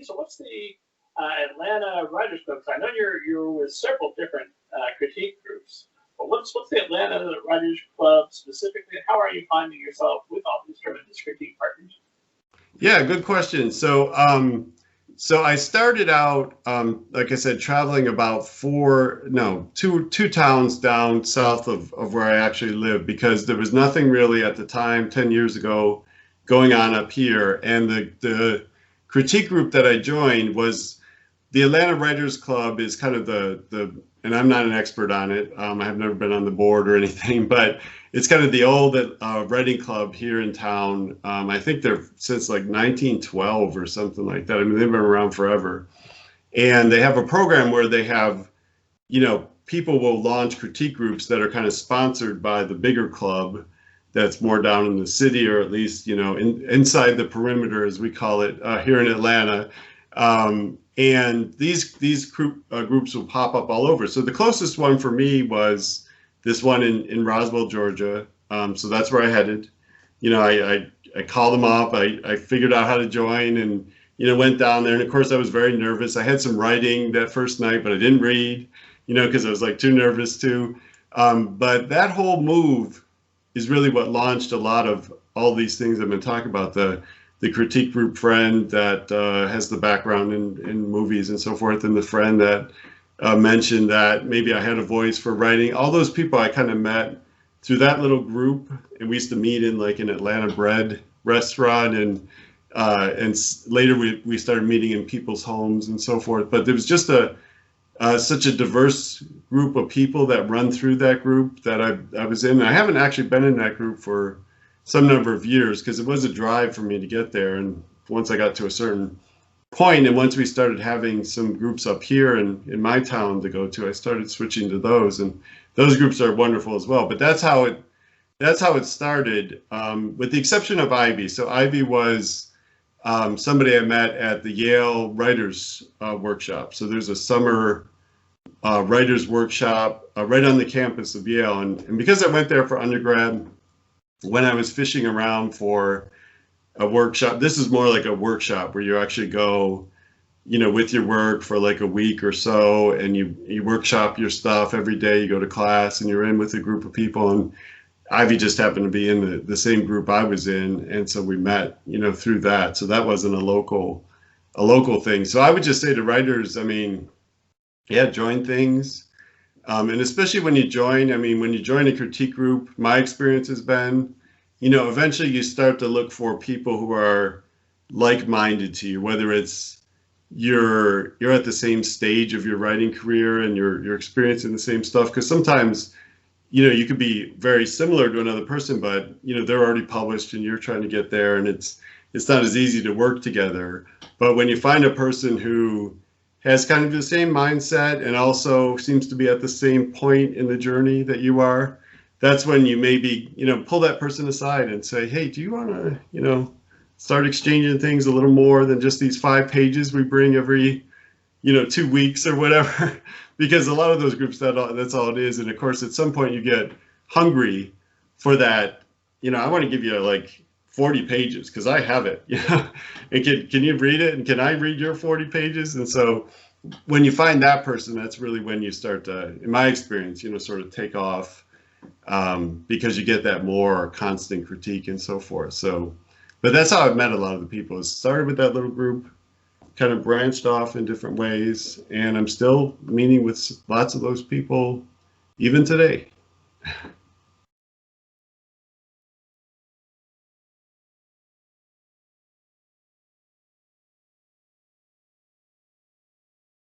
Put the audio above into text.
So what's the Atlanta Writers Club? I know you're with several different critique groups, but what's the Atlanta Writers Club specifically? How are you finding yourself with all these tremendous critique partners? Yeah, good question. So so I started out, like I said, traveling about two towns down south of where I actually live, because there was nothing really at the time, 10 years ago, going on up here. And the critique group that I joined was the Atlanta Writers Club is kind of and I'm not an expert on it. I have never been on the board or anything, but it's kind of the old writing club here in town. I think they're since like 1912 or something like that. I mean, they've been around forever. And they have a program where they have, people will launch critique groups that are kind of sponsored by the bigger club that's more down in the city, or at least, inside the perimeter, as we call it here in Atlanta. And these groups will pop up all over. So the closest one for me was this one in Roswell, Georgia. So that's where I headed. I called them up. I figured out how to join and, went down there. And of course, I was very nervous. I had some writing that first night, but I didn't read, because I was like too nervous to. But that whole move is really what launched a lot of all these things I've been talking about. The critique group friend that has the background in movies and so forth, and the friend that mentioned that maybe I had a voice for writing. All those people I kind of met through that little group, and we used to meet in like an Atlanta bread restaurant, and later we started meeting in people's homes and so forth. But there was just such a diverse group of people that run through that group that I was in. I haven't actually been in that group for some number of years, because it was a drive for me to get there. And once I got to a certain point, and once we started having some groups up here in my town to go to, I started switching to those, and those groups are wonderful as well. But that's how it started, with the exception of Ivy. So Ivy was somebody I met at the Yale Writers Workshop. So there's a summer writers workshop right on the campus of Yale, and because I went there for undergrad, when I was fishing around for a workshop, this is more like a workshop where you actually go, with your work for like a week or so, and you workshop your stuff every day. You go to class and you're in with a group of people, and Ivy just happened to be in the same group I was in, and so we met, through that. So that wasn't a local thing. So I would just say to writers, join things. And especially when you join a critique group, my experience has been, eventually you start to look for people who are like-minded to you, whether it's you're at the same stage of your writing career and you're experiencing the same stuff. Because sometimes, you could be very similar to another person, but, they're already published and you're trying to get there, and it's not as easy to work together. But when you find a person who has kind of the same mindset and also seems to be at the same point in the journey that you are, that's when you maybe, pull that person aside and say, hey, do you want to, start exchanging things a little more than just these 5 pages we bring every, 2 weeks or whatever? Because a lot of those groups, that's all it is. And of course, at some point you get hungry for that. I want to give you like 40 pages because I have it, and can you read it? And can I read your 40 pages? And so when you find that person, that's really when you start to, in my experience, sort of take off, because you get that more constant critique and so forth. So, but that's how I've met a lot of the people. It started with that little group, kind of branched off in different ways, and I'm still meeting with lots of those people even today.